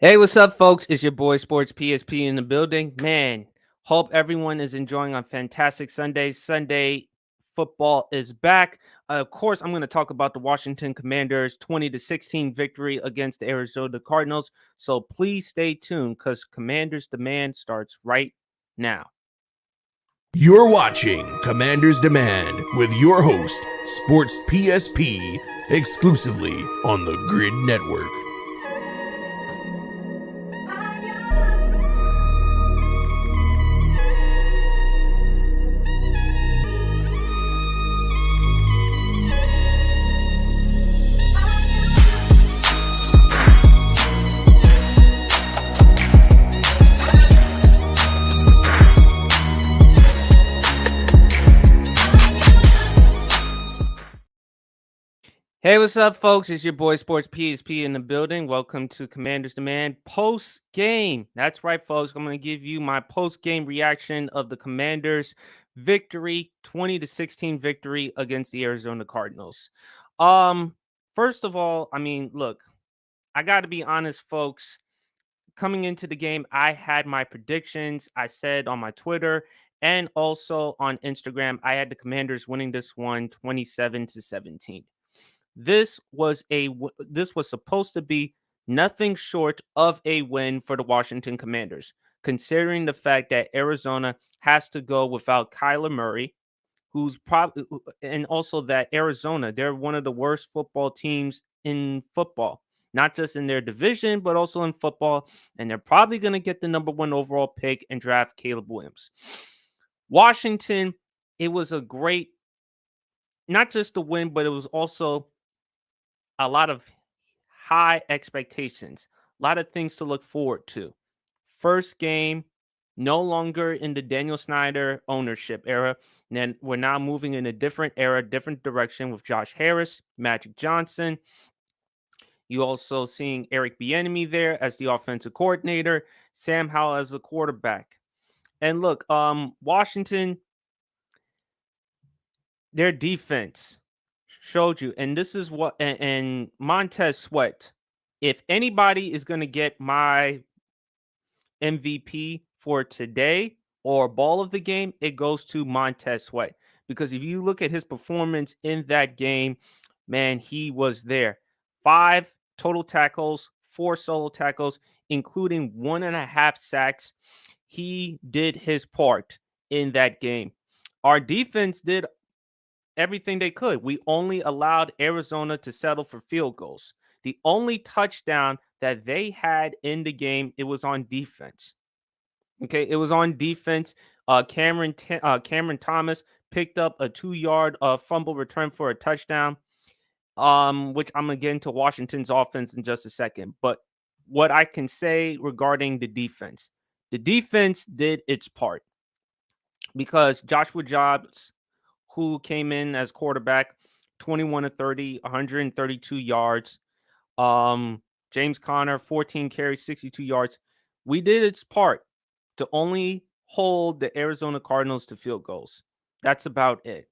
Hey, what's up, folks? It's your boy Sports PSP in the building. Man, hope everyone is enjoying a fantastic Sunday. Sunday football is back. Of course, I'm going to talk about the Washington Commanders 20-16 victory against the Arizona Cardinals. So please stay tuned because Commanders Demand starts right now. You're watching Commander's Demand with your host, Sports PSP, exclusively on the Grid Network. Hey, what's up, folks? It's your boy Sports PSP in the building. Welcome to Commanders Demand post game. That's right, folks. I'm going to give you my post game reaction of the Commanders' victory, 20-16 victory against the Arizona Cardinals. Um, First of all, look, I got to be honest, folks. Coming into the game, I had my predictions. I said on my Twitter and also on Instagram, I had the Commanders winning this one 27-17. This was supposed to be nothing short of a win for the Washington Commanders, considering the fact that Arizona has to go without Kyler Murray, who's probably and also that Arizona, they're one of the worst football teams in football, not just in their division, but also in football. And they're probably going to get the number one overall pick and draft Caleb Williams. Washington, it was a great, not just a win, but it was also a lot of high expectations, a lot of things to look forward to. First game, no longer in the Daniel Snyder ownership era. And then we're now moving in a different era, different direction with Josh Harris, Magic Johnson. You also seeing Eric Bieniemy there as the offensive coordinator, Sam Howell as the quarterback. And look, Washington, their defense showed you, and this is what and Montez Sweat. If anybody is going to get my MVP for today or ball of the game, it goes to Montez Sweat. Because if you look at his performance in that game, man, he was there. 5 total tackles, 4 solo tackles, including 1.5 sacks. He did his part in that game. Our defense did everything they could. We only allowed Arizona to settle for field goals. The only touchdown that they had in the game, it was on defense. Okay, it was on defense. Cameron Thomas picked up a 2-yard fumble return for a touchdown. Which I'm gonna get into Washington's offense in just a second. But what I can say regarding the defense did its part because Joshua Jobs, who came in as quarterback, 21 to 30, 132 yards. James Conner, 14 carries, 62 yards. We did its part to only hold the Arizona Cardinals to field goals. That's about it.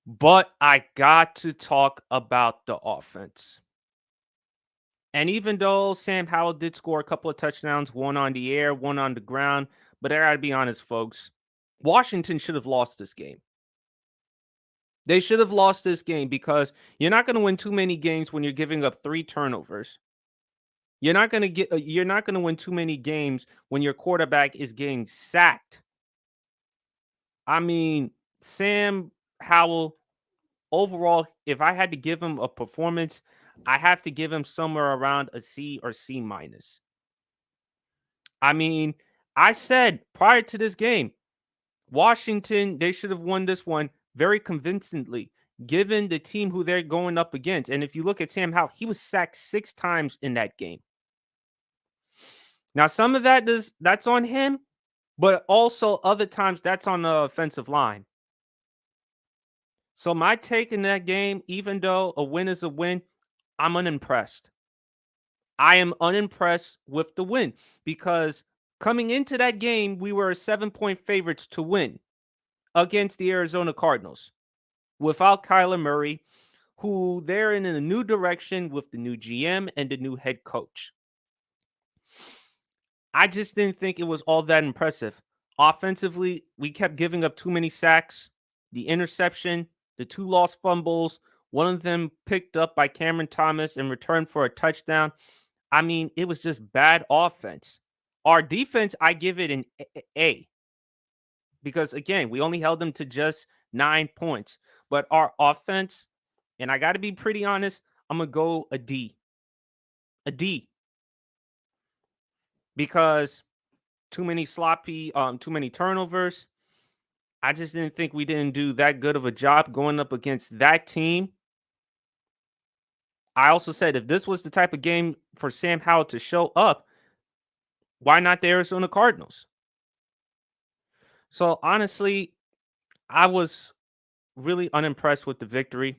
But I got to talk about the offense. And even though Sam Howell did score a couple of touchdowns, one on the air, one on the ground, but I got to be honest, folks, Washington should have lost this game. They should have lost this game because you're not going to win too many games when you're giving up 3 turnovers. You're not going to win too many games when your quarterback is getting sacked. I mean, Sam Howell overall, if I had to give him a performance, I have to give him somewhere around a C or C minus. I mean, I said prior to this game, Washington, they should have won this one very convincingly, given the team who they're going up against. And if you look at Sam Howell, he was sacked 6 times in that game. Now, some of that's on him, but also other times that's on the offensive line. So my take in that game, even though a win is a win, I'm unimpressed. I am unimpressed with the win because coming into that game, we were 7-point favorites to win against the Arizona Cardinals without Kyler Murray, who they're in a new direction with the new GM and the new head coach. I just didn't think it was all that impressive. Offensively, we kept giving up too many sacks, the interception, the 2 lost fumbles, one of them picked up by Cameron Thomas and returned for a touchdown. I mean, it was just bad offense. Our defense, I give it an A because again, we only held them to just 9 points. But our offense, and I got to be pretty honest, I'm going to go a D. A D because too many too many turnovers. I just didn't think we didn't do that good of a job going up against that team. I also said if this was the type of game for Sam Howell to show up, why not the Arizona Cardinals? So honestly, I was really unimpressed with the victory.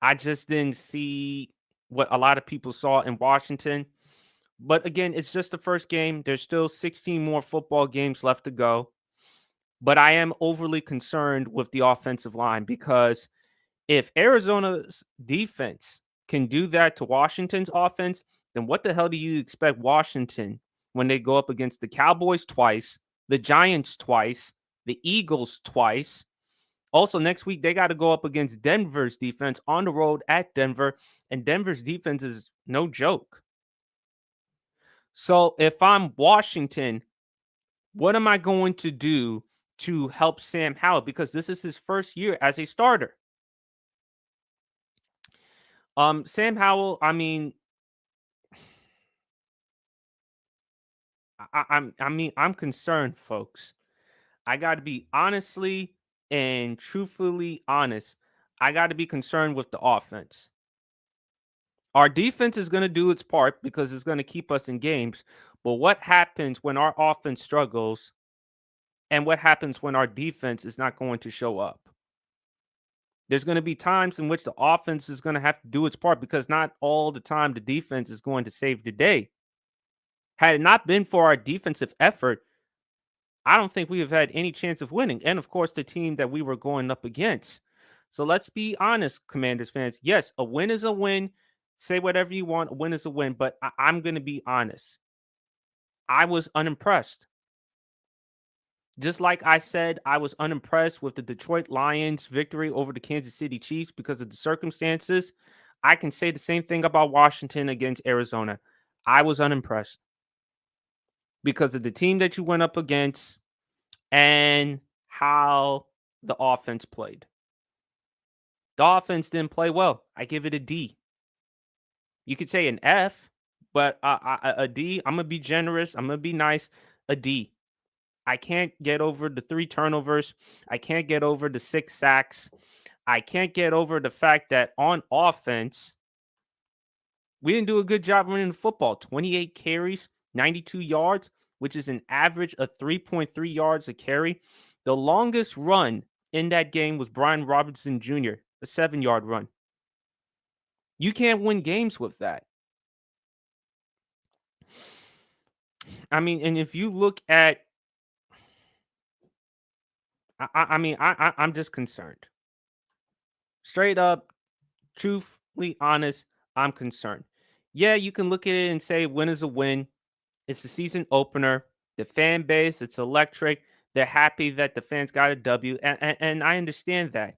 I just didn't see what a lot of people saw in Washington. But again, it's just the first game. There's still 16 more football games left to go. But I am overly concerned with the offensive line because if Arizona's defense can do that to Washington's offense, then what the hell do you expect Washington when they go up against the Cowboys twice, the Giants twice, the Eagles twice? Also, next week, they got to go up against Denver's defense on the road at Denver, and Denver's defense is no joke. So if I'm Washington, what am I going to do to help Sam Howell? Because this is his first year as a starter. Sam Howell, I mean, I'm concerned, folks. I got to be honestly and truthfully honest. I got to be concerned with the offense. Our defense is going to do its part because it's going to keep us in games. But what happens when our offense struggles and what happens when our defense is not going to show up? There's going to be times in which the offense is going to have to do its part because not all the time the defense is going to save the day. Had it not been for our defensive effort, I don't think we have had any chance of winning. And of course, the team that we were going up against. So let's be honest, Commanders fans. Yes, a win is a win. Say whatever you want. A win is a win. But I'm going to be honest. I was unimpressed. Just like I said, I was unimpressed with the Detroit Lions victory over the Kansas City Chiefs because of the circumstances. I can say the same thing about Washington against Arizona. I was unimpressed because of the team that you went up against and how the offense played. The offense didn't play well. I give it a D. You could say an F, but a D. I'm going to be generous. I'm going to be nice. A D. I can't get over the 3 turnovers. I can't get over the 6 sacks. I can't get over the fact that on offense, we didn't do a good job running the football. 28 carries, 92 yards, which is an average of 3.3 yards a carry. The longest run in that game was Brian Robinson Jr., a 7-yard run. You can't win games with that. I mean, and if you look at, I'm just concerned. Straight up, truthfully honest, I'm concerned. Yeah, you can look at it and say win is a win. It's the season opener. The fan base, it's electric. They're happy that the fans got a W, and I understand that.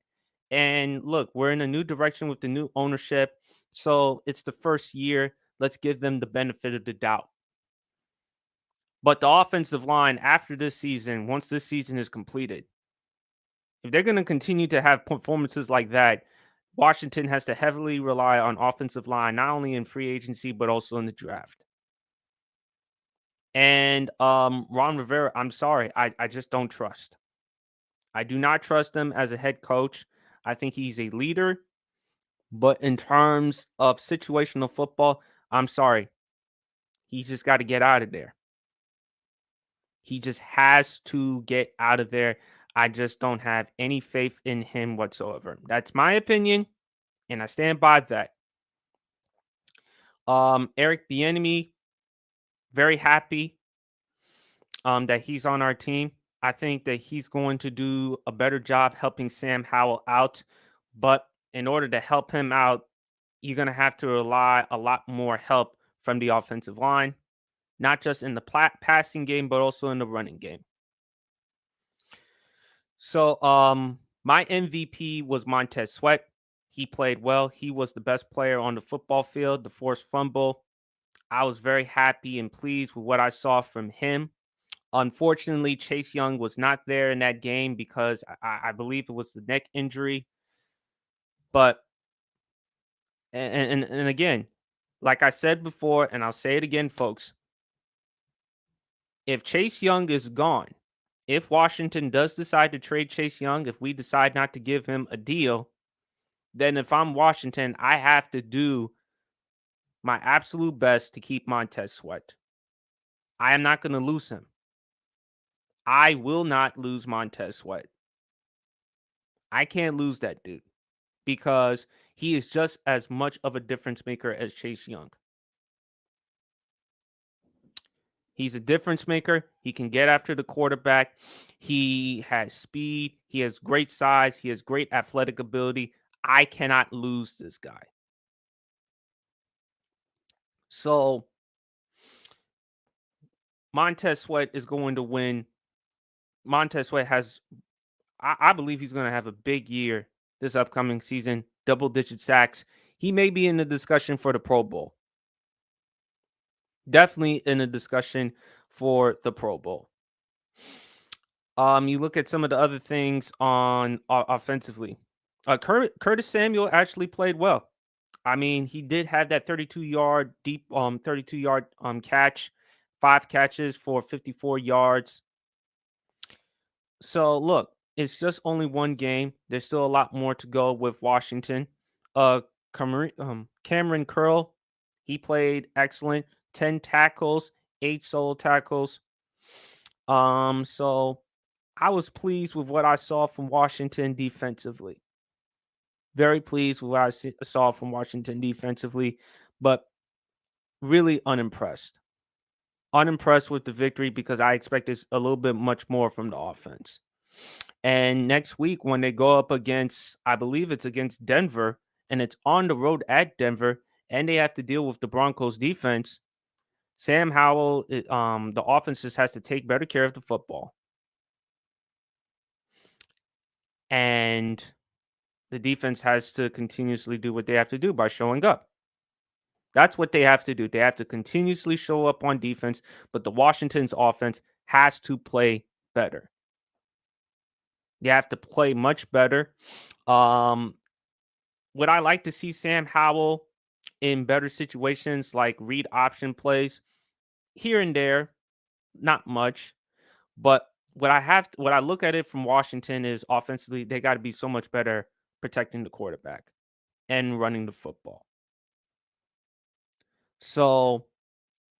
And look, we're in a new direction with the new ownership. So it's the first year. Let's give them the benefit of the doubt. But the offensive line after this season, once this season is completed, if they're going to continue to have performances like that, Washington has to heavily rely on offensive line, not only in free agency, but also in the draft. And Ron Rivera, I'm sorry, I just don't trust. I do not trust him as a head coach. I think he's a leader. But in terms of situational football, I'm sorry. He's just got to get out of there. He just has to get out of there. I just don't have any faith in him whatsoever. That's my opinion, and I stand by that. Eric Bieniemy, very happy that he's on our team. I think that he's going to do a better job helping Sam Howell out. But in order to help him out, you're going to have to rely a lot more help from the offensive line. not just in the passing game, but also in the running game. So, my MVP was Montez Sweat. He played well. He was the best player on the football field. The forced fumble, I was very happy and pleased with what I saw from him. Unfortunately, Chase Young was not there in that game because I believe it was the neck injury. But and again, like I said before, and I'll say it again, folks, if Chase Young is gone, if Washington does decide to trade Chase Young, if we decide not to give him a deal, then if I'm Washington, I have to do my absolute best to keep Montez Sweat. I am not going to lose him. I will not lose Montez Sweat. I can't lose that dude because he is just as much of a difference maker as Chase Young. He's a difference maker. He can get after the quarterback. He has speed. He has great size. He has great athletic ability. I cannot lose this guy. So Montez Sweat is going to win. Montez Sweat has, I believe he's going to have a big year this upcoming season, double-digit sacks. He may be in the discussion for the Pro Bowl. Definitely in a discussion for the Pro Bowl. You look at some of the other things on offensively. Curtis Samuel actually played well. I mean, he did have that 32-yard deep 32-yard catch, 5 catches for 54 yards. So look, it's just only one game. There's still a lot more to go with Washington. Cameron Curl, he played excellent. 10 tackles, 8 solo tackles. So I was pleased with what I saw from Washington defensively. Very pleased with what I saw from Washington defensively, but really unimpressed. Unimpressed with the victory because I expected a little bit much more from the offense. And next week, when they go up against, I believe it's against Denver, and it's on the road at Denver, and they have to deal with the Broncos defense, Sam Howell, the offense just has to take better care of the football. And the defense has to continuously do what they have to do by showing up. That's what they have to do. They have to continuously show up on defense, but the Washington's offense has to play better. They have to play much better. Would I like to see Sam Howell in better situations like read option plays? Here and there, not much. But what I look at it from Washington is offensively, they got to be so much better protecting the quarterback and running the football. So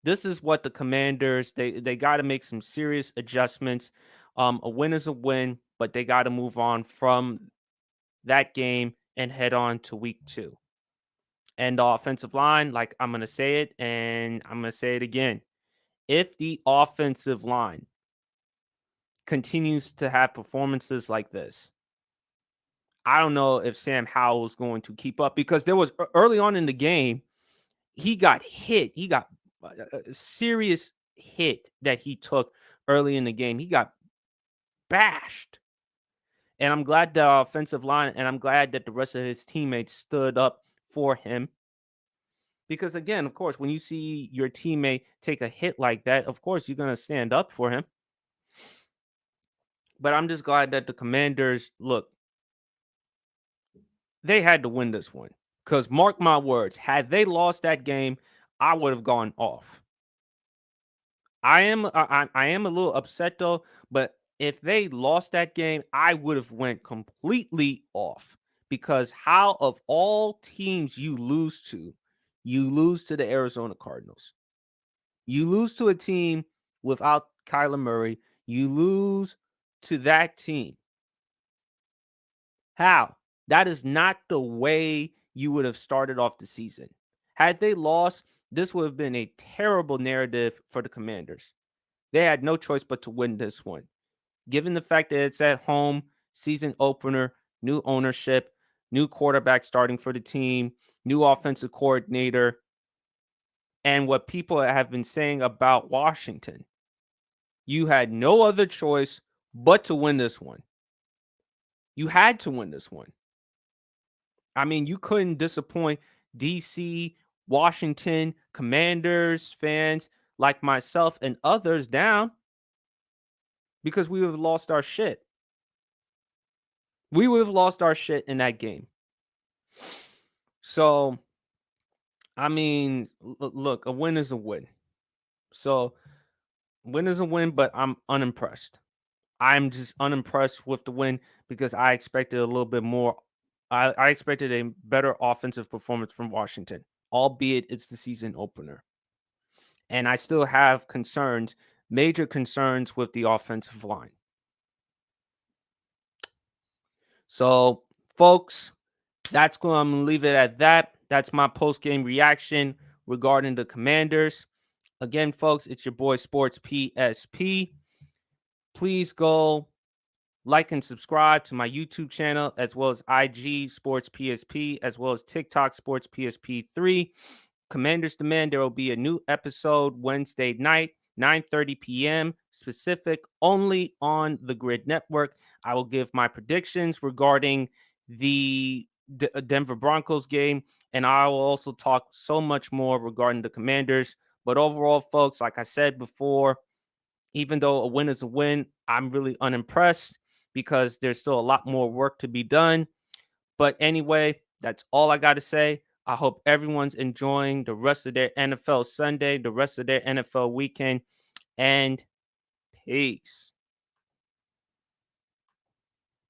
this is what the Commanders, they got to make some serious adjustments. A win is a win, but they got to move on from that game and head on to week 2. And the offensive line, like I'm going to say it and I'm going to say it again. If the offensive line continues to have performances like this, I don't know if Sam Howell is going to keep up because there was early on in the game, he got hit. He got a serious hit that he took early in the game. He got bashed. And I'm glad the offensive line and I'm glad that the rest of his teammates stood up for him. Because again, of course, when you see your teammate take a hit like that, of course, you're going to stand up for him. But I'm just glad that the Commanders, look, they had to win this one. Because mark my words, had they lost that game, I would have gone off. I am a little upset though, but if they lost that game, I would have went completely off. Because how of all teams you lose to the Arizona Cardinals. You lose to a team without Kyler Murray. You lose to that team. How? That is not the way you would have started off the season. Had they lost, this would have been a terrible narrative for the Commanders. They had no choice but to win this one. Given the fact that it's at home, season opener, new ownership, new quarterback starting for the team, new offensive coordinator, and what people have been saying about Washington. You had no other choice but to win this one. You had to win this one. I mean, you couldn't disappoint DC, Washington, Commanders fans like myself and others down, because we would have lost our shit. We would have lost our shit in that game. So, I mean, look, a win is a win. So, win is a win, but I'm unimpressed. I'm just unimpressed with the win because I expected a little bit more. I expected a better offensive performance from Washington, albeit it's the season opener. And I still have concerns, major concerns with the offensive line. So, folks, I'm going to leave it at that. That's my post-game reaction regarding the Commanders. Again, folks, it's your boy Sports PSP. Please go like and subscribe to my YouTube channel, as well as IG Sports PSP, as well as TikTok Sports PSP3. Commanders Demand, there will be a new episode Wednesday night, 9:30 p.m. specific, only on the Grid Network. I will give my predictions regarding the Denver Broncos game, and I will also talk so much more regarding the Commanders. But overall, folks, like I said before, even though a win is a win, I'm really unimpressed because there's still a lot more work to be done. But anyway, that's all I got to say. I hope everyone's enjoying the rest of their NFL Sunday, the rest of their NFL weekend, and peace.